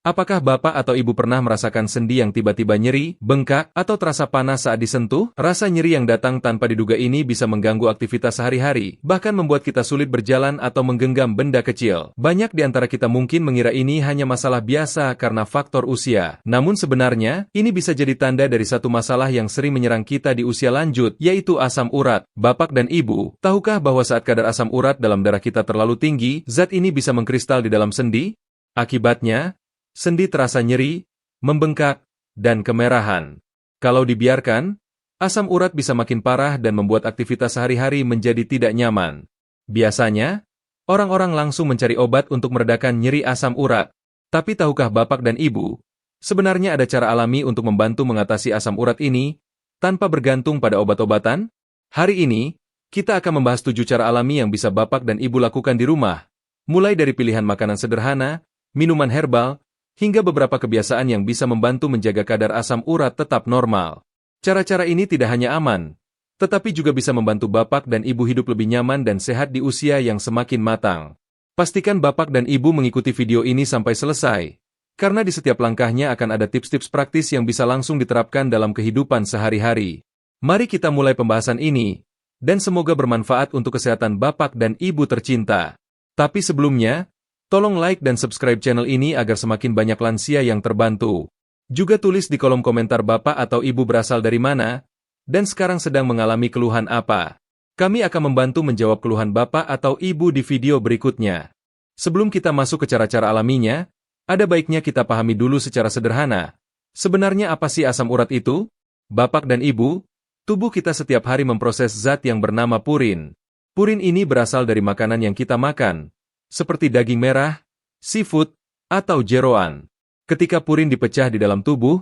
Apakah Bapak atau Ibu pernah merasakan sendi yang tiba-tiba nyeri, bengkak, atau terasa panas saat disentuh? Rasa nyeri yang datang tanpa diduga ini bisa mengganggu aktivitas sehari-hari, bahkan membuat kita sulit berjalan atau menggenggam benda kecil. Banyak di antara kita mungkin mengira ini hanya masalah biasa karena faktor usia. Namun sebenarnya, ini bisa jadi tanda dari satu masalah yang sering menyerang kita di usia lanjut, yaitu asam urat. Bapak dan Ibu, tahukah bahwa saat kadar asam urat dalam darah kita terlalu tinggi, zat ini bisa mengkristal di dalam sendi? Akibatnya, sendi terasa nyeri, membengkak, dan kemerahan. Kalau dibiarkan, asam urat bisa makin parah dan membuat aktivitas sehari-hari menjadi tidak nyaman. Biasanya, orang-orang langsung mencari obat untuk meredakan nyeri asam urat. Tapi tahukah Bapak dan Ibu, sebenarnya ada cara alami untuk membantu mengatasi asam urat ini tanpa bergantung pada obat-obatan? Hari ini, kita akan membahas 7 cara alami yang bisa Bapak dan Ibu lakukan di rumah. Mulai dari pilihan makanan sederhana, minuman herbal, hingga beberapa kebiasaan yang bisa membantu menjaga kadar asam urat tetap normal. Cara-cara ini tidak hanya aman, tetapi juga bisa membantu Bapak dan Ibu hidup lebih nyaman dan sehat di usia yang semakin matang. Pastikan Bapak dan Ibu mengikuti video ini sampai selesai, karena di setiap langkahnya akan ada tips-tips praktis yang bisa langsung diterapkan dalam kehidupan sehari-hari. Mari kita mulai pembahasan ini, dan semoga bermanfaat untuk kesehatan Bapak dan Ibu tercinta. Tapi sebelumnya, tolong like dan subscribe channel ini agar semakin banyak lansia yang terbantu. Juga tulis di kolom komentar Bapak atau Ibu berasal dari mana, dan sekarang sedang mengalami keluhan apa. Kami akan membantu menjawab keluhan Bapak atau Ibu di video berikutnya. Sebelum kita masuk ke cara-cara alaminya, ada baiknya kita pahami dulu secara sederhana. Sebenarnya apa sih asam urat itu? Bapak dan Ibu, tubuh kita setiap hari memproses zat yang bernama purin. Purin ini berasal dari makanan yang kita makan, seperti daging merah, seafood, atau jeroan. Ketika purin dipecah di dalam tubuh,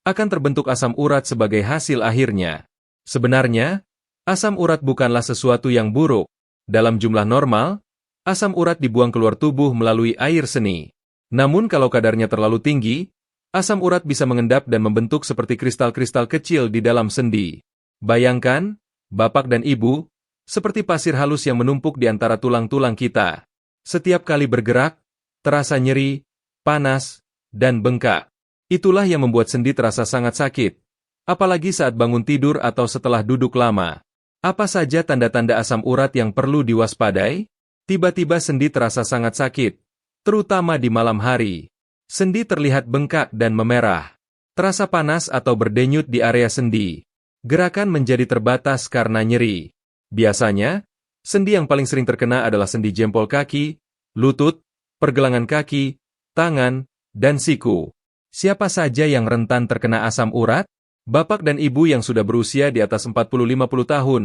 akan terbentuk asam urat sebagai hasil akhirnya. Sebenarnya, asam urat bukanlah sesuatu yang buruk. Dalam jumlah normal, asam urat dibuang keluar tubuh melalui air seni. Namun kalau kadarnya terlalu tinggi, asam urat bisa mengendap dan membentuk seperti kristal-kristal kecil di dalam sendi. Bayangkan, Bapak dan Ibu, seperti pasir halus yang menumpuk di antara tulang-tulang kita. Setiap kali bergerak, terasa nyeri, panas, dan bengkak. Itulah yang membuat sendi terasa sangat sakit, apalagi saat bangun tidur atau setelah duduk lama. Apa saja tanda-tanda asam urat yang perlu diwaspadai? Tiba-tiba sendi terasa sangat sakit, terutama di malam hari. Sendi terlihat bengkak dan memerah. Terasa panas atau berdenyut di area sendi. Gerakan menjadi terbatas karena nyeri. Biasanya, sendi yang paling sering terkena adalah sendi jempol kaki, lutut, pergelangan kaki, tangan, dan siku. Siapa saja yang rentan terkena asam urat? Bapak dan Ibu yang sudah berusia di atas 40-50 tahun,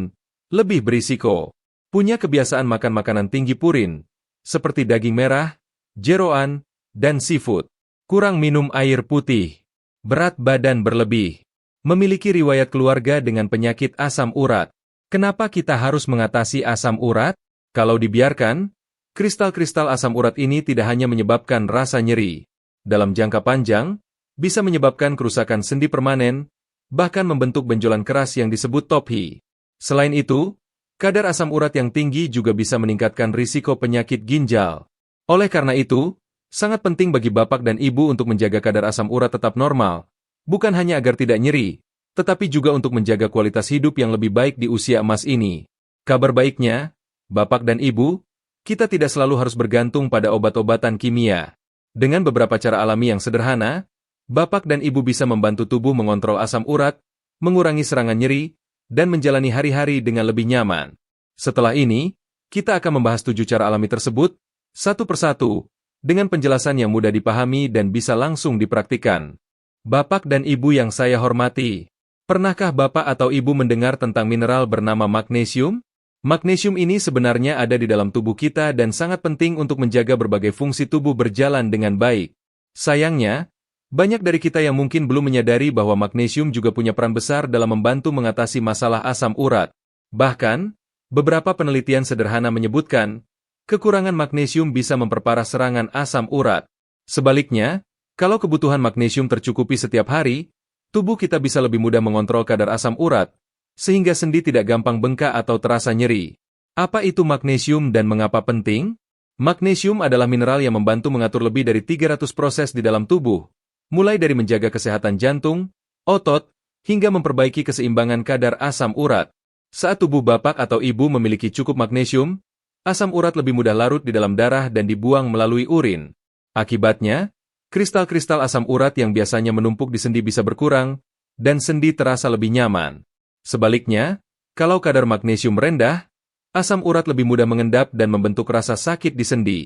lebih berisiko. Punya kebiasaan makan makanan tinggi purin, seperti daging merah, jeroan, dan seafood. Kurang minum air putih. Berat badan berlebih. Memiliki riwayat keluarga dengan penyakit asam urat. Kenapa kita harus mengatasi asam urat? Kalau dibiarkan, kristal-kristal asam urat ini tidak hanya menyebabkan rasa nyeri. Dalam jangka panjang, bisa menyebabkan kerusakan sendi permanen, bahkan membentuk benjolan keras yang disebut tophi. Selain itu, kadar asam urat yang tinggi juga bisa meningkatkan risiko penyakit ginjal. Oleh karena itu, sangat penting bagi Bapak dan Ibu untuk menjaga kadar asam urat tetap normal, bukan hanya agar tidak nyeri, tetapi juga untuk menjaga kualitas hidup yang lebih baik di usia emas ini. Kabar baiknya, Bapak dan Ibu, kita tidak selalu harus bergantung pada obat-obatan kimia. Dengan beberapa cara alami yang sederhana, Bapak dan Ibu bisa membantu tubuh mengontrol asam urat, mengurangi serangan nyeri, dan menjalani hari-hari dengan lebih nyaman. Setelah ini, kita akan membahas 7 cara alami tersebut, satu persatu, dengan penjelasan yang mudah dipahami dan bisa langsung dipraktikkan. Bapak dan Ibu yang saya hormati, pernahkah Bapak atau Ibu mendengar tentang mineral bernama magnesium? Magnesium ini sebenarnya ada di dalam tubuh kita dan sangat penting untuk menjaga berbagai fungsi tubuh berjalan dengan baik. Sayangnya, banyak dari kita yang mungkin belum menyadari bahwa magnesium juga punya peran besar dalam membantu mengatasi masalah asam urat. Bahkan, beberapa penelitian sederhana menyebutkan, kekurangan magnesium bisa memperparah serangan asam urat. Sebaliknya, kalau kebutuhan magnesium tercukupi setiap hari, tubuh kita bisa lebih mudah mengontrol kadar asam urat, sehingga sendi tidak gampang bengkak atau terasa nyeri. Apa itu magnesium dan mengapa penting? Magnesium adalah mineral yang membantu mengatur lebih dari 300 proses di dalam tubuh, mulai dari menjaga kesehatan jantung, otot, hingga memperbaiki keseimbangan kadar asam urat. Saat tubuh bapak atau ibu memiliki cukup magnesium, asam urat lebih mudah larut di dalam darah dan dibuang melalui urin. Akibatnya, kristal-kristal asam urat yang biasanya menumpuk di sendi bisa berkurang, dan sendi terasa lebih nyaman. Sebaliknya, kalau kadar magnesium rendah, asam urat lebih mudah mengendap dan membentuk rasa sakit di sendi.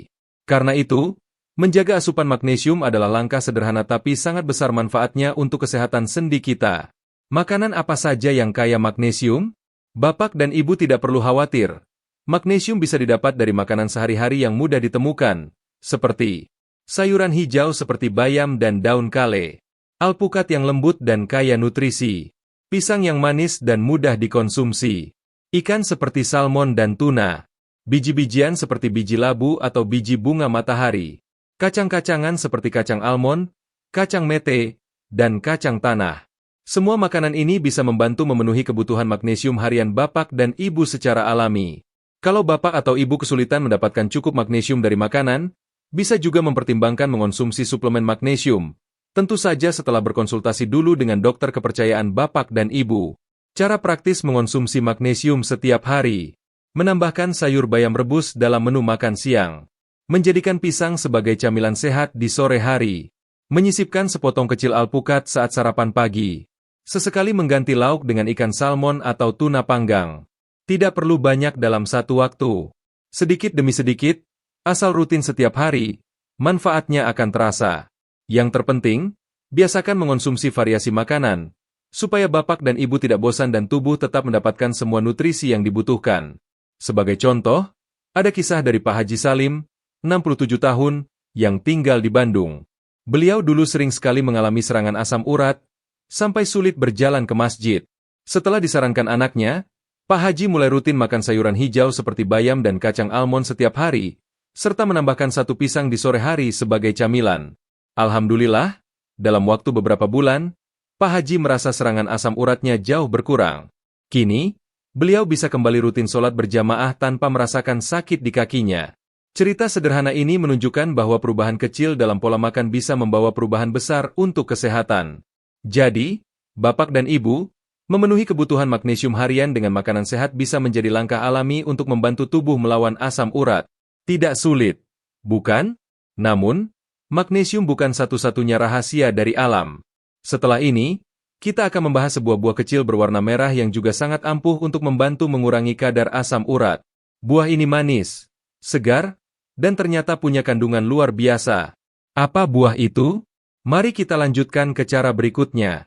Karena itu, menjaga asupan magnesium adalah langkah sederhana tapi sangat besar manfaatnya untuk kesehatan sendi kita. Makanan apa saja yang kaya magnesium? Bapak dan ibu tidak perlu khawatir. Magnesium bisa didapat dari makanan sehari-hari yang mudah ditemukan, seperti sayuran hijau seperti bayam dan daun kale, alpukat yang lembut dan kaya nutrisi, pisang yang manis dan mudah dikonsumsi, ikan seperti salmon dan tuna, biji-bijian seperti biji labu atau biji bunga matahari, kacang-kacangan seperti kacang almond, kacang mete, dan kacang tanah. Semua makanan ini bisa membantu memenuhi kebutuhan magnesium harian bapak dan ibu secara alami. Kalau bapak atau ibu kesulitan mendapatkan cukup magnesium dari makanan, bisa juga mempertimbangkan mengonsumsi suplemen magnesium. Tentu saja setelah berkonsultasi dulu dengan dokter kepercayaan bapak dan ibu. Cara praktis mengonsumsi magnesium setiap hari. Menambahkan sayur bayam rebus dalam menu makan siang. Menjadikan pisang sebagai camilan sehat di sore hari. Menyisipkan sepotong kecil alpukat saat sarapan pagi. Sesekali mengganti lauk dengan ikan salmon atau tuna panggang. Tidak perlu banyak dalam satu waktu. Sedikit demi sedikit, asal rutin setiap hari, manfaatnya akan terasa. Yang terpenting, biasakan mengonsumsi variasi makanan, supaya bapak dan ibu tidak bosan dan tubuh tetap mendapatkan semua nutrisi yang dibutuhkan. Sebagai contoh, ada kisah dari Pak Haji Salim, 67 tahun, yang tinggal di Bandung. Beliau dulu sering sekali mengalami serangan asam urat, sampai sulit berjalan ke masjid. Setelah disarankan anaknya, Pak Haji mulai rutin makan sayuran hijau seperti bayam dan kacang almond setiap hari, serta menambahkan satu pisang di sore hari sebagai camilan. Alhamdulillah, dalam waktu beberapa bulan, Pak Haji merasa serangan asam uratnya jauh berkurang. Kini, beliau bisa kembali rutin sholat berjamaah tanpa merasakan sakit di kakinya. Cerita sederhana ini menunjukkan bahwa perubahan kecil dalam pola makan bisa membawa perubahan besar untuk kesehatan. Jadi, bapak dan ibu, memenuhi kebutuhan magnesium harian dengan makanan sehat bisa menjadi langkah alami untuk membantu tubuh melawan asam urat. Tidak sulit, bukan? Namun, magnesium bukan satu-satunya rahasia dari alam. Setelah ini, kita akan membahas sebuah buah kecil berwarna merah yang juga sangat ampuh untuk membantu mengurangi kadar asam urat. Buah ini manis, segar, dan ternyata punya kandungan luar biasa. Apa buah itu? Mari kita lanjutkan ke cara berikutnya.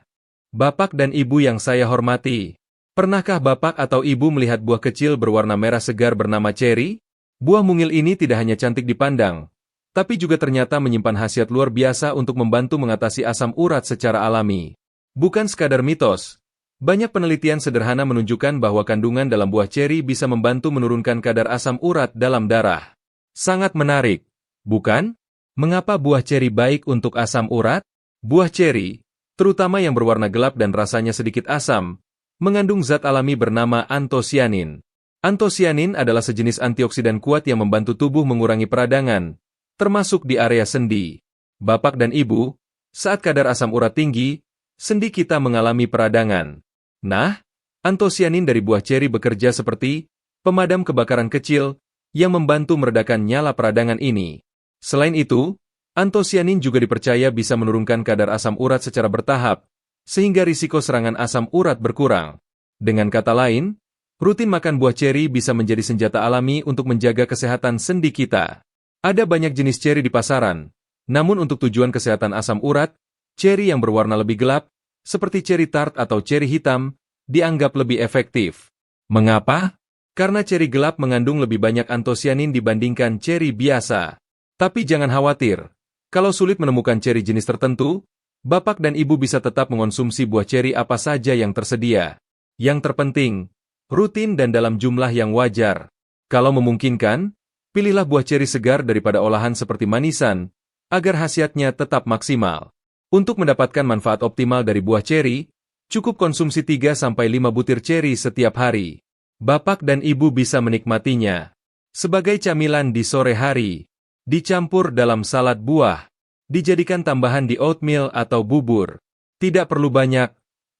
Bapak dan ibu yang saya hormati, pernahkah bapak atau ibu melihat buah kecil berwarna merah segar bernama ceri? Buah mungil ini tidak hanya cantik dipandang, tapi juga ternyata menyimpan khasiat luar biasa untuk membantu mengatasi asam urat secara alami. Bukan sekadar mitos, banyak penelitian sederhana menunjukkan bahwa kandungan dalam buah ceri bisa membantu menurunkan kadar asam urat dalam darah. Sangat menarik, bukan? Mengapa buah ceri baik untuk asam urat? Buah ceri, terutama yang berwarna gelap dan rasanya sedikit asam, mengandung zat alami bernama antosianin. Antosianin adalah sejenis antioksidan kuat yang membantu tubuh mengurangi peradangan, termasuk di area sendi. Bapak dan ibu, saat kadar asam urat tinggi, sendi kita mengalami peradangan. Nah, antosianin dari buah ceri bekerja seperti pemadam kebakaran kecil yang membantu meredakan nyala peradangan ini. Selain itu, antosianin juga dipercaya bisa menurunkan kadar asam urat secara bertahap, sehingga risiko serangan asam urat berkurang. Dengan kata lain, rutin makan buah ceri bisa menjadi senjata alami untuk menjaga kesehatan sendi kita. Ada banyak jenis ceri di pasaran, namun untuk tujuan kesehatan asam urat, ceri yang berwarna lebih gelap, seperti ceri tart atau ceri hitam, dianggap lebih efektif. Mengapa? Karena ceri gelap mengandung lebih banyak antosianin dibandingkan ceri biasa. Tapi jangan khawatir, kalau sulit menemukan ceri jenis tertentu, bapak dan ibu bisa tetap mengonsumsi buah ceri apa saja yang tersedia. Yang terpenting, rutin dan dalam jumlah yang wajar. Kalau memungkinkan, pilihlah buah ceri segar daripada olahan seperti manisan, agar khasiatnya tetap maksimal. Untuk mendapatkan manfaat optimal dari buah ceri, cukup konsumsi 3-5 butir ceri setiap hari. Bapak dan ibu bisa menikmatinya Sebagai camilan di sore hari, dicampur dalam salad buah, dijadikan tambahan di oatmeal atau bubur. Tidak perlu banyak,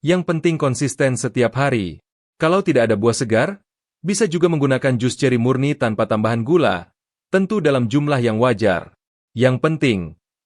yang penting konsisten setiap hari. Kalau tidak ada buah segar, bisa juga menggunakan jus ceri murni tanpa tambahan gula, tentu dalam jumlah yang wajar. Yang penting,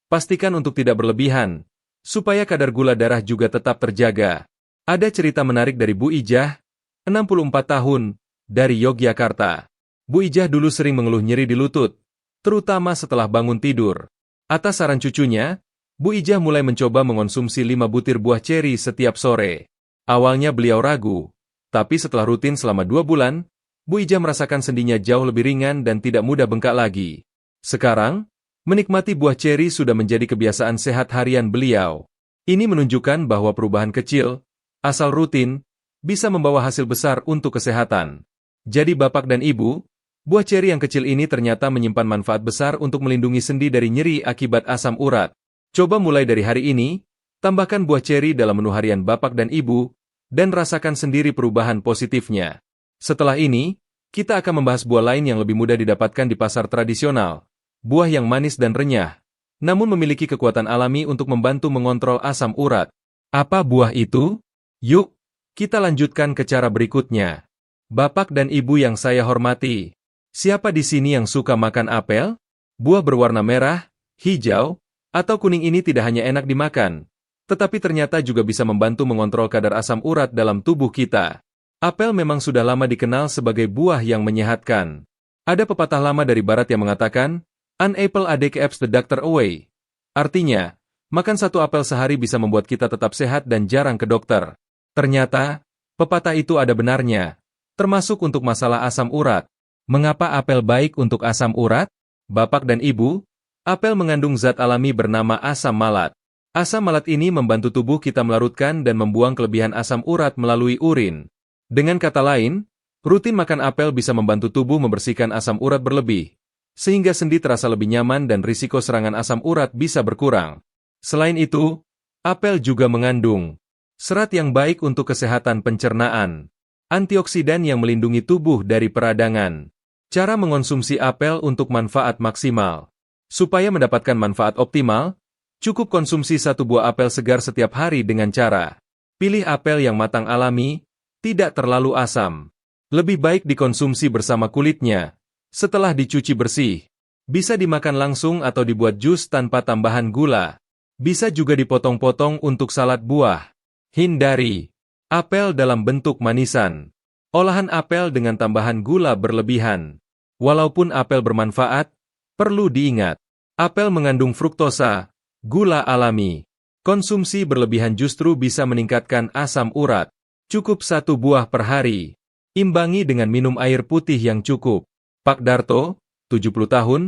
pastikan untuk tidak berlebihan, supaya kadar gula darah juga tetap terjaga. Ada cerita menarik dari Bu Ijah, 64 tahun, dari Yogyakarta. Bu Ijah dulu sering mengeluh nyeri di lutut, terutama setelah bangun tidur. Atas saran cucunya, Bu Ijah mulai mencoba mengonsumsi 5 butir buah ceri setiap sore. Awalnya beliau ragu, tapi setelah rutin selama 2 bulan, Bu Ijah merasakan sendinya jauh lebih ringan dan tidak mudah bengkak lagi. Sekarang, menikmati buah ceri sudah menjadi kebiasaan sehat harian beliau. Ini menunjukkan bahwa perubahan kecil, asal rutin, bisa membawa hasil besar untuk kesehatan. Jadi Bapak dan Ibu, buah ceri yang kecil ini ternyata menyimpan manfaat besar untuk melindungi sendi dari nyeri akibat asam urat. Coba mulai dari hari ini, tambahkan buah ceri dalam menu harian Bapak dan Ibu, dan rasakan sendiri perubahan positifnya. Setelah ini, kita akan membahas buah lain yang lebih mudah didapatkan di pasar tradisional. Buah yang manis dan renyah, namun memiliki kekuatan alami untuk membantu mengontrol asam urat. Apa buah itu? Yuk, kita lanjutkan ke cara berikutnya. Bapak dan Ibu yang saya hormati, siapa di sini yang suka makan apel? Buah berwarna merah, hijau, atau kuning ini tidak hanya enak dimakan, tetapi ternyata juga bisa membantu mengontrol kadar asam urat dalam tubuh kita. Apel memang sudah lama dikenal sebagai buah yang menyehatkan. Ada pepatah lama dari barat yang mengatakan, "An apple a day keeps the doctor away." Artinya, makan satu apel sehari bisa membuat kita tetap sehat dan jarang ke dokter. Ternyata, pepatah itu ada benarnya, termasuk untuk masalah asam urat. Mengapa apel baik untuk asam urat? Bapak dan Ibu, apel mengandung zat alami bernama asam malat. Asam malat ini membantu tubuh kita melarutkan dan membuang kelebihan asam urat melalui urin. Dengan kata lain, rutin makan apel bisa membantu tubuh membersihkan asam urat berlebih, sehingga sendi terasa lebih nyaman dan risiko serangan asam urat bisa berkurang. Selain itu, apel juga mengandung serat yang baik untuk kesehatan pencernaan, antioksidan yang melindungi tubuh dari peradangan. Cara mengonsumsi apel untuk manfaat maksimal. Supaya mendapatkan manfaat optimal, cukup konsumsi 1 buah apel segar setiap hari dengan cara. Pilih apel yang matang alami, tidak terlalu asam. Lebih baik dikonsumsi bersama kulitnya, setelah dicuci bersih. Bisa dimakan langsung atau dibuat jus tanpa tambahan gula. Bisa juga dipotong-potong untuk salad buah. Hindari apel dalam bentuk manisan. Olahan apel dengan tambahan gula berlebihan. Walaupun apel bermanfaat, perlu diingat, apel mengandung fruktosa, gula alami. Konsumsi berlebihan justru bisa meningkatkan asam urat. Cukup 1 buah per hari. Imbangi dengan minum air putih yang cukup. Pak Darto, 70 tahun,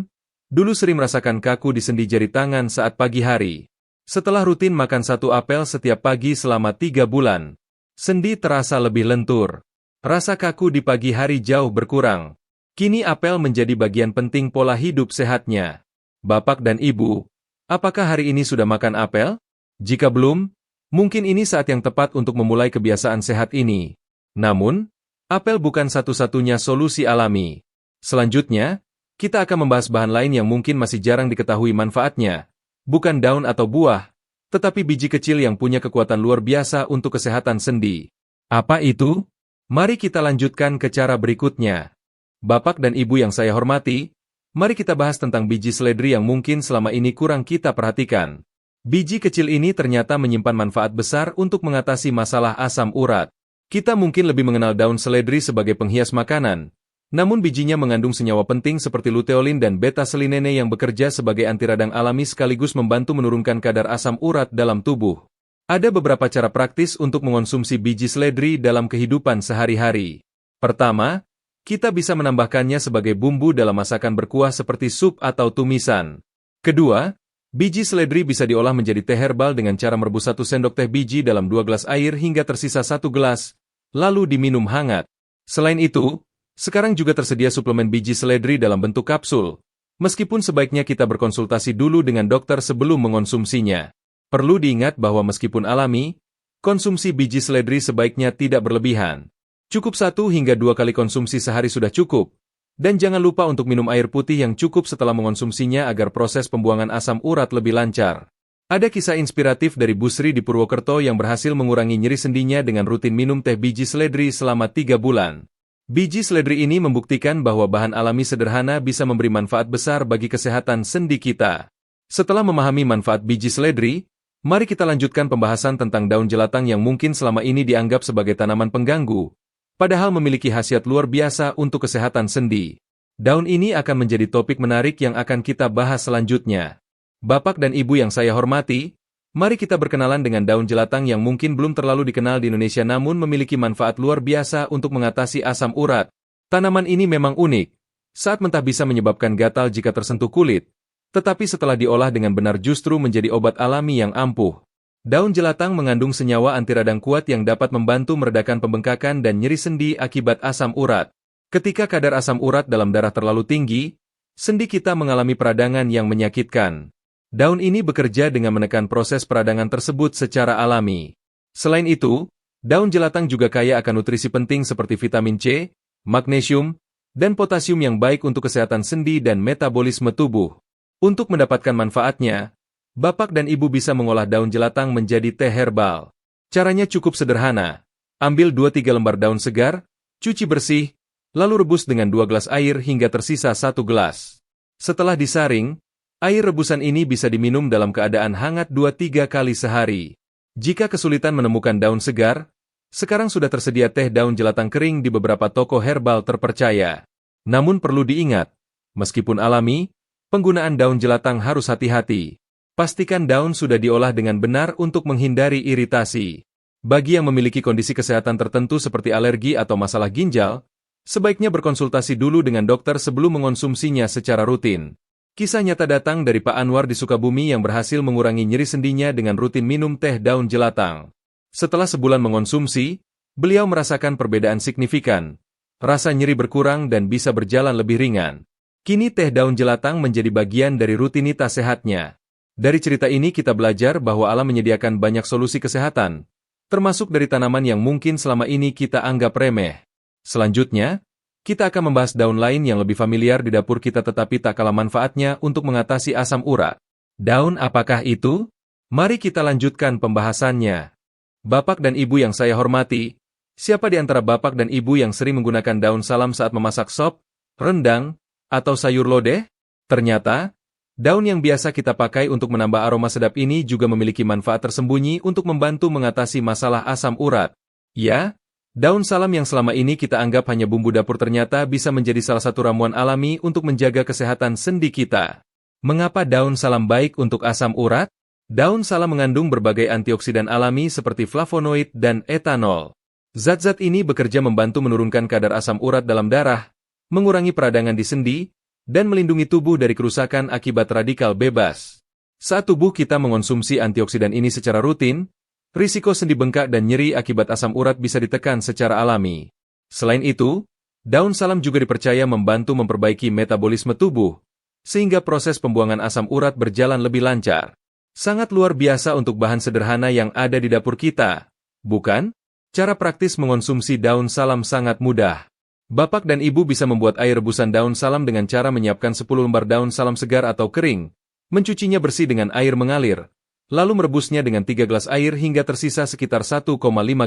dulu sering merasakan kaku di sendi jari tangan saat pagi hari. Setelah rutin makan 1 apel setiap pagi selama 3 bulan, sendi terasa lebih lentur. Rasa kaku di pagi hari jauh berkurang. Kini apel menjadi bagian penting pola hidup sehatnya. Bapak dan Ibu, apakah hari ini sudah makan apel? Jika belum, mungkin ini saat yang tepat untuk memulai kebiasaan sehat ini. Namun, apel bukan satu-satunya solusi alami. Selanjutnya, kita akan membahas bahan lain yang mungkin masih jarang diketahui manfaatnya. Bukan daun atau buah, tetapi biji kecil yang punya kekuatan luar biasa untuk kesehatan sendi. Apa itu? Mari kita lanjutkan ke cara berikutnya. Bapak dan Ibu yang saya hormati, mari kita bahas tentang biji seledri yang mungkin selama ini kurang kita perhatikan. Biji kecil ini ternyata menyimpan manfaat besar untuk mengatasi masalah asam urat. Kita mungkin lebih mengenal daun seledri sebagai penghias makanan, namun bijinya mengandung senyawa penting seperti luteolin dan beta-selinene yang bekerja sebagai anti radang alami sekaligus membantu menurunkan kadar asam urat dalam tubuh. Ada beberapa cara praktis untuk mengonsumsi biji seledri dalam kehidupan sehari-hari. Pertama, kita bisa menambahkannya sebagai bumbu dalam masakan berkuah seperti sup atau tumisan. Kedua, biji seledri bisa diolah menjadi teh herbal dengan cara merebus 1 sendok teh biji dalam 2 gelas air hingga tersisa 1 gelas, lalu diminum hangat. Selain itu, sekarang juga tersedia suplemen biji seledri dalam bentuk kapsul. Meskipun sebaiknya kita berkonsultasi dulu dengan dokter sebelum mengonsumsinya. Perlu diingat bahwa meskipun alami, konsumsi biji seledri sebaiknya tidak berlebihan. Cukup 1 hingga 2 kali konsumsi sehari sudah cukup, Dan jangan lupa untuk minum air putih yang cukup setelah mengonsumsinya agar proses pembuangan asam urat lebih lancar. Ada kisah inspiratif dari Bu Sri di Purwokerto yang berhasil mengurangi nyeri sendinya dengan rutin minum teh biji seledri selama 3 bulan. Biji seledri ini membuktikan bahwa bahan alami sederhana bisa memberi manfaat besar bagi kesehatan sendi kita. Setelah memahami manfaat biji seledri, mari kita lanjutkan pembahasan tentang daun jelatang yang mungkin selama ini dianggap sebagai tanaman pengganggu, padahal memiliki khasiat luar biasa untuk kesehatan sendi. Daun ini akan menjadi topik menarik yang akan kita bahas selanjutnya. Bapak dan Ibu yang saya hormati, mari kita berkenalan dengan daun jelatang yang mungkin belum terlalu dikenal di Indonesia namun memiliki manfaat luar biasa untuk mengatasi asam urat. Tanaman ini memang unik. Saat mentah bisa menyebabkan gatal jika tersentuh kulit, tetapi setelah diolah dengan benar justru menjadi obat alami yang ampuh. Daun jelatang mengandung senyawa anti radang kuat yang dapat membantu meredakan pembengkakan dan nyeri sendi akibat asam urat. Ketika kadar asam urat dalam darah terlalu tinggi, sendi kita mengalami peradangan yang menyakitkan. Daun ini bekerja dengan menekan proses peradangan tersebut secara alami. Selain itu, daun jelatang juga kaya akan nutrisi penting seperti vitamin C, magnesium, dan potasium yang baik untuk kesehatan sendi dan metabolisme tubuh. Untuk mendapatkan manfaatnya, Bapak dan Ibu bisa mengolah daun jelatang menjadi teh herbal. Caranya cukup sederhana. Ambil 2-3 lembar daun segar, cuci bersih, lalu rebus dengan 2 gelas air hingga tersisa 1 gelas. Setelah disaring, air rebusan ini bisa diminum dalam keadaan hangat 2-3 kali sehari. Jika kesulitan menemukan daun segar, sekarang sudah tersedia teh daun jelatang kering di beberapa toko herbal terpercaya. Namun perlu diingat, meskipun alami, penggunaan daun jelatang harus hati-hati. Pastikan daun sudah diolah dengan benar untuk menghindari iritasi. Bagi yang memiliki kondisi kesehatan tertentu seperti alergi atau masalah ginjal, sebaiknya berkonsultasi dulu dengan dokter sebelum mengonsumsinya secara rutin. Kisah nyata datang dari Pak Anwar di Sukabumi yang berhasil mengurangi nyeri sendinya dengan rutin minum teh daun jelatang. Setelah sebulan mengonsumsi, beliau merasakan perbedaan signifikan. Rasa nyeri berkurang dan bisa berjalan lebih ringan. Kini teh daun jelatang menjadi bagian dari rutinitas sehatnya. Dari cerita ini kita belajar bahwa alam menyediakan banyak solusi kesehatan, termasuk dari tanaman yang mungkin selama ini kita anggap remeh. Selanjutnya, kita akan membahas daun lain yang lebih familiar di dapur kita tetapi tak kalah manfaatnya untuk mengatasi asam urat. Daun apakah itu? Mari kita lanjutkan pembahasannya. Bapak dan Ibu yang saya hormati, siapa di antara Bapak dan Ibu yang sering menggunakan daun salam saat memasak sop, rendang, atau sayur lodeh? Ternyata, daun yang biasa kita pakai untuk menambah aroma sedap ini juga memiliki manfaat tersembunyi untuk membantu mengatasi masalah asam urat. Ya, daun salam yang selama ini kita anggap hanya bumbu dapur ternyata bisa menjadi salah satu ramuan alami untuk menjaga kesehatan sendi kita. Mengapa daun salam baik untuk asam urat? Daun salam mengandung berbagai antioksidan alami seperti flavonoid dan etanol. Zat-zat ini bekerja membantu menurunkan kadar asam urat dalam darah, mengurangi peradangan di sendi, dan melindungi tubuh dari kerusakan akibat radikal bebas. Saat tubuh kita mengonsumsi antioksidan ini secara rutin, risiko sendi bengkak dan nyeri akibat asam urat bisa ditekan secara alami. Selain itu, daun salam juga dipercaya membantu memperbaiki metabolisme tubuh, sehingga proses pembuangan asam urat berjalan lebih lancar. Sangat luar biasa untuk bahan sederhana yang ada di dapur kita, bukan? Cara praktis mengonsumsi daun salam sangat mudah. Bapak dan Ibu bisa membuat air rebusan daun salam dengan cara menyiapkan 10 lembar daun salam segar atau kering, mencucinya bersih dengan air mengalir, lalu merebusnya dengan 3 gelas air hingga tersisa sekitar 1,5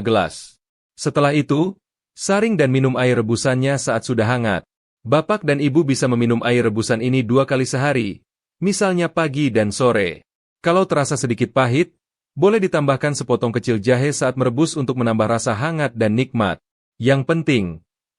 gelas. Setelah itu, saring dan minum air rebusannya saat sudah hangat. Bapak dan Ibu bisa meminum air rebusan ini 2 kali sehari, misalnya pagi dan sore. Kalau terasa sedikit pahit, boleh ditambahkan sepotong kecil jahe saat merebus untuk menambah rasa hangat dan nikmat. Yang penting,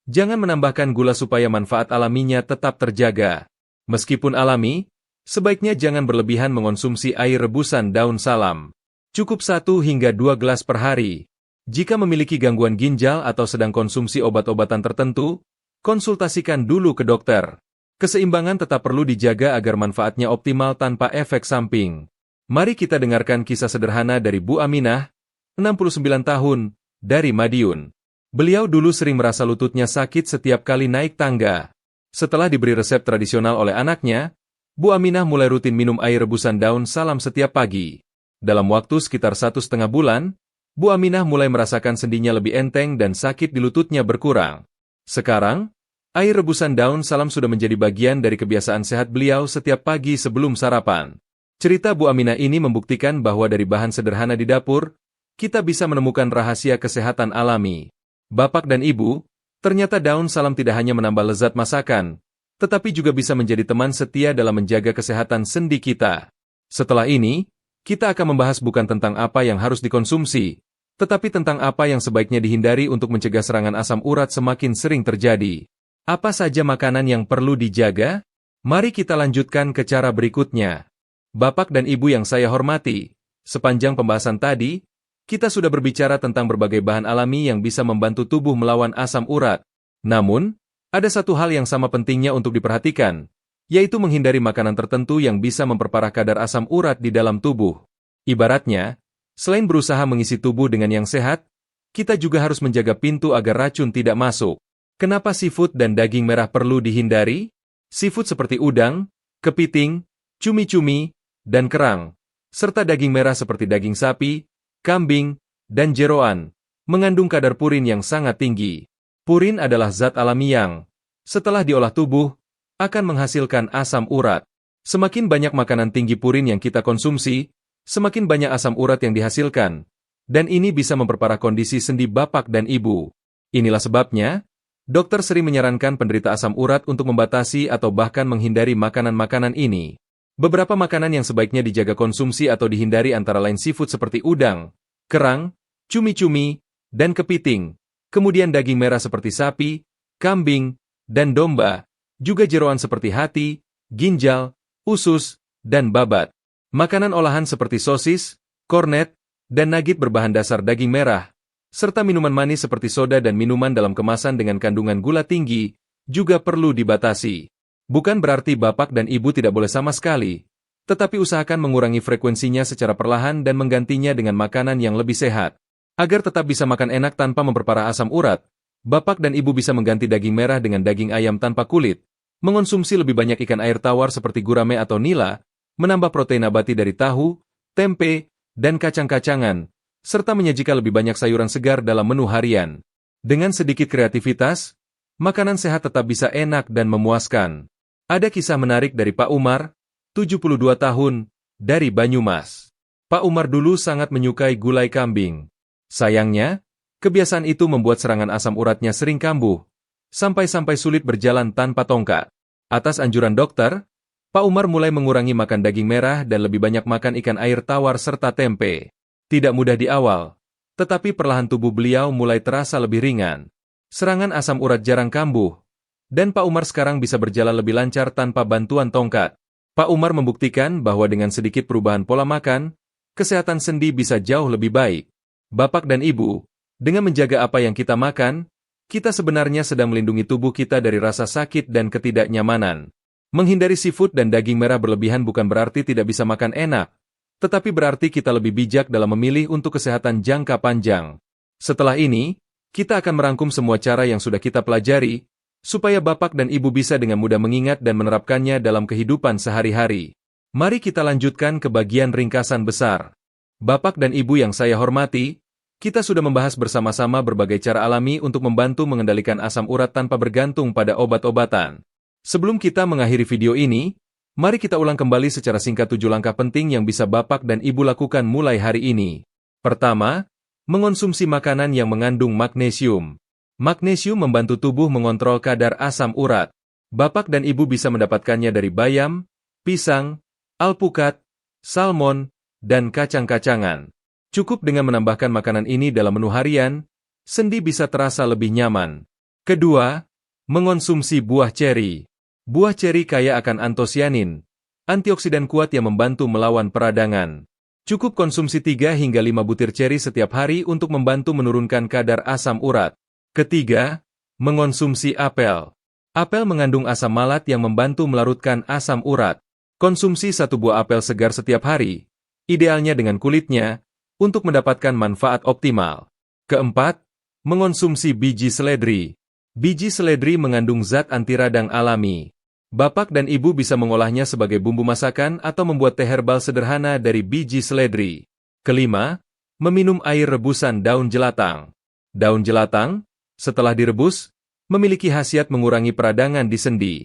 jangan menambahkan gula supaya manfaat alaminya tetap terjaga. Meskipun alami, sebaiknya jangan berlebihan mengonsumsi air rebusan daun salam. Cukup 1 hingga 2 gelas per hari. Jika memiliki gangguan ginjal atau sedang konsumsi obat-obatan tertentu, konsultasikan dulu ke dokter. Keseimbangan tetap perlu dijaga agar manfaatnya optimal tanpa efek samping. Mari kita dengarkan kisah sederhana dari Bu Aminah, 69 tahun, dari Madiun. Beliau dulu sering merasa lututnya sakit setiap kali naik tangga. Setelah diberi resep tradisional oleh anaknya, Bu Aminah mulai rutin minum air rebusan daun salam setiap pagi. Dalam waktu sekitar 1,5 bulan, Bu Aminah mulai merasakan sendinya lebih enteng dan sakit di lututnya berkurang. Sekarang, Air rebusan daun salam sudah menjadi bagian dari kebiasaan sehat beliau setiap pagi sebelum sarapan. Cerita Bu Aminah ini membuktikan bahwa dari bahan sederhana di dapur, kita bisa menemukan rahasia kesehatan alami. Bapak dan Ibu, ternyata daun salam tidak hanya menambah lezat masakan, tetapi juga bisa menjadi teman setia dalam menjaga kesehatan sendi kita. Setelah ini, kita akan membahas bukan tentang apa yang harus dikonsumsi, tetapi tentang apa yang sebaiknya dihindari untuk mencegah serangan asam urat semakin sering terjadi. Apa saja makanan yang perlu dijaga? Mari kita lanjutkan ke cara berikutnya. Bapak dan Ibu yang saya hormati, sepanjang pembahasan tadi, kita sudah berbicara tentang berbagai bahan alami yang bisa membantu tubuh melawan asam urat. Namun, ada satu hal yang sama pentingnya untuk diperhatikan, yaitu menghindari makanan tertentu yang bisa memperparah kadar asam urat di dalam tubuh. Ibaratnya, selain berusaha mengisi tubuh dengan yang sehat, kita juga harus menjaga pintu agar racun tidak masuk. Kenapa seafood dan daging merah perlu dihindari? Seafood seperti udang, kepiting, cumi-cumi, dan kerang, serta daging merah seperti daging sapi, kambing, dan jeroan, mengandung kadar purin yang sangat tinggi. Purin adalah zat alami yang, setelah diolah tubuh, akan menghasilkan asam urat. Semakin banyak makanan tinggi purin yang kita konsumsi, semakin banyak asam urat yang dihasilkan, dan ini bisa memperparah kondisi sendi Bapak dan Ibu. Inilah sebabnya, dokter sering menyarankan penderita asam urat untuk membatasi atau bahkan menghindari makanan-makanan ini. Beberapa makanan yang sebaiknya dijaga konsumsi atau dihindari antara lain seafood seperti udang, kerang, cumi-cumi, dan kepiting. Kemudian daging merah seperti sapi, kambing, dan domba, juga jeroan seperti hati, ginjal, usus, dan babat. Makanan olahan seperti sosis, kornet, dan nugget berbahan dasar daging merah, serta minuman manis seperti soda dan minuman dalam kemasan dengan kandungan gula tinggi, juga perlu dibatasi. Bukan berarti Bapak dan Ibu tidak boleh sama sekali, tetapi usahakan mengurangi frekuensinya secara perlahan dan menggantinya dengan makanan yang lebih sehat. Agar tetap bisa makan enak tanpa memperparah asam urat, Bapak dan Ibu bisa mengganti daging merah dengan daging ayam tanpa kulit, mengonsumsi lebih banyak ikan air tawar seperti gurame atau nila, menambah protein nabati dari tahu, tempe, dan kacang-kacangan, serta menyajikan lebih banyak sayuran segar dalam menu harian. Dengan sedikit kreativitas, makanan sehat tetap bisa enak dan memuaskan. Ada kisah menarik dari Pak Umar, 72 tahun, dari Banyumas. Pak Umar dulu sangat menyukai gulai kambing. Sayangnya, kebiasaan itu membuat serangan asam uratnya sering kambuh, sampai-sampai sulit berjalan tanpa tongkat. Atas anjuran dokter, Pak Umar mulai mengurangi makan daging merah dan lebih banyak makan ikan air tawar serta tempe. Tidak mudah di awal, tetapi perlahan tubuh beliau mulai terasa lebih ringan. Serangan asam urat jarang kambuh, dan Pak Umar sekarang bisa berjalan lebih lancar tanpa bantuan tongkat. Pak Umar membuktikan bahwa dengan sedikit perubahan pola makan, kesehatan sendi bisa jauh lebih baik. Bapak dan Ibu, dengan menjaga apa yang kita makan, kita sebenarnya sedang melindungi tubuh kita dari rasa sakit dan ketidaknyamanan. Menghindari seafood dan daging merah berlebihan bukan berarti tidak bisa makan enak, tetapi berarti kita lebih bijak dalam memilih untuk kesehatan jangka panjang. Setelah ini, kita akan merangkum semua cara yang sudah kita pelajari, supaya Bapak dan Ibu bisa dengan mudah mengingat dan menerapkannya dalam kehidupan sehari-hari. Mari kita lanjutkan ke bagian ringkasan besar. Bapak dan Ibu yang saya hormati, kita sudah membahas bersama-sama berbagai cara alami untuk membantu mengendalikan asam urat tanpa bergantung pada obat-obatan. Sebelum kita mengakhiri video ini, mari kita ulang kembali secara singkat 7 langkah penting yang bisa Bapak dan Ibu lakukan mulai hari ini. Pertama, mengonsumsi makanan yang mengandung magnesium. Magnesium membantu tubuh mengontrol kadar asam urat. Bapak dan Ibu bisa mendapatkannya dari bayam, pisang, alpukat, salmon, dan kacang-kacangan. Cukup dengan menambahkan makanan ini dalam menu harian, sendi bisa terasa lebih nyaman. Kedua, mengonsumsi buah ceri. Buah ceri kaya akan antosianin, antioksidan kuat yang membantu melawan peradangan. Cukup konsumsi 3 hingga 5 butir ceri setiap hari untuk membantu menurunkan kadar asam urat. Ketiga, mengonsumsi apel. Apel mengandung asam malat yang membantu melarutkan asam urat. Konsumsi 1 buah apel segar setiap hari, idealnya dengan kulitnya, untuk mendapatkan manfaat optimal. Keempat, mengonsumsi biji seledri. Biji seledri mengandung zat anti radang alami. Bapak dan Ibu bisa mengolahnya sebagai bumbu masakan atau membuat teh herbal sederhana dari biji seledri. Kelima, meminum air rebusan daun jelatang. Daun jelatang, setelah direbus, Memiliki khasiat mengurangi peradangan di sendi.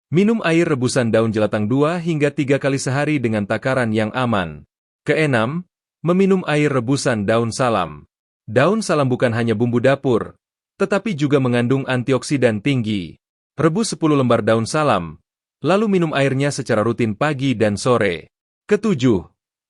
Minum air rebusan daun jelatang 2 hingga 3 kali sehari dengan takaran yang aman. Keenam, meminum air rebusan daun salam. Daun salam bukan hanya bumbu dapur, tetapi juga mengandung antioksidan tinggi. Rebus 10 lembar daun salam, lalu minum airnya secara rutin pagi dan sore. Ketujuh,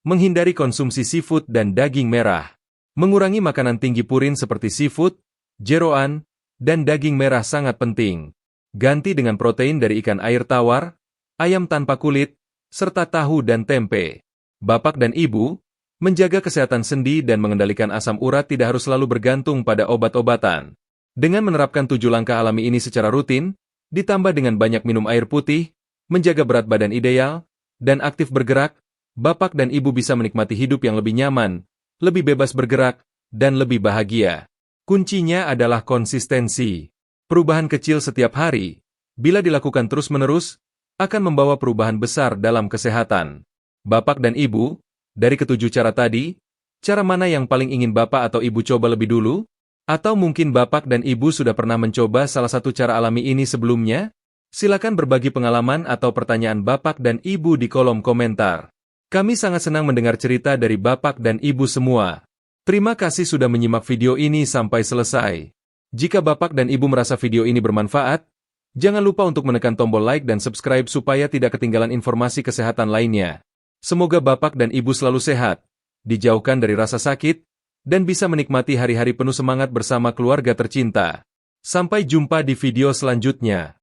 menghindari konsumsi seafood dan daging merah. Mengurangi makanan tinggi purin seperti seafood, jeroan, dan daging merah sangat penting. Ganti dengan protein dari ikan air tawar, ayam tanpa kulit, serta tahu dan tempe. Bapak dan Ibu, menjaga kesehatan sendi dan mengendalikan asam urat tidak harus selalu bergantung pada obat-obatan. Dengan menerapkan 7 langkah alami ini secara rutin, ditambah dengan banyak minum air putih, menjaga berat badan ideal, dan aktif bergerak, Bapak dan Ibu bisa menikmati hidup yang lebih nyaman, lebih bebas bergerak, dan lebih bahagia. Kuncinya adalah konsistensi. Perubahan kecil setiap hari, bila dilakukan terus-menerus, akan membawa perubahan besar dalam kesehatan. Bapak dan Ibu, dari ketujuh cara tadi, cara mana yang paling ingin Bapak atau Ibu coba lebih dulu? Atau mungkin Bapak dan Ibu sudah pernah mencoba salah satu cara alami ini sebelumnya? Silakan berbagi pengalaman atau pertanyaan Bapak dan Ibu di kolom komentar. Kami sangat senang mendengar cerita dari Bapak dan Ibu semua. Terima kasih sudah menyimak video ini sampai selesai. Jika Bapak dan Ibu merasa video ini bermanfaat, jangan lupa untuk menekan tombol like dan subscribe supaya tidak ketinggalan informasi kesehatan lainnya. Semoga Bapak dan Ibu selalu sehat, dijauhkan dari rasa sakit, dan bisa menikmati hari-hari penuh semangat bersama keluarga tercinta. Sampai jumpa di video selanjutnya.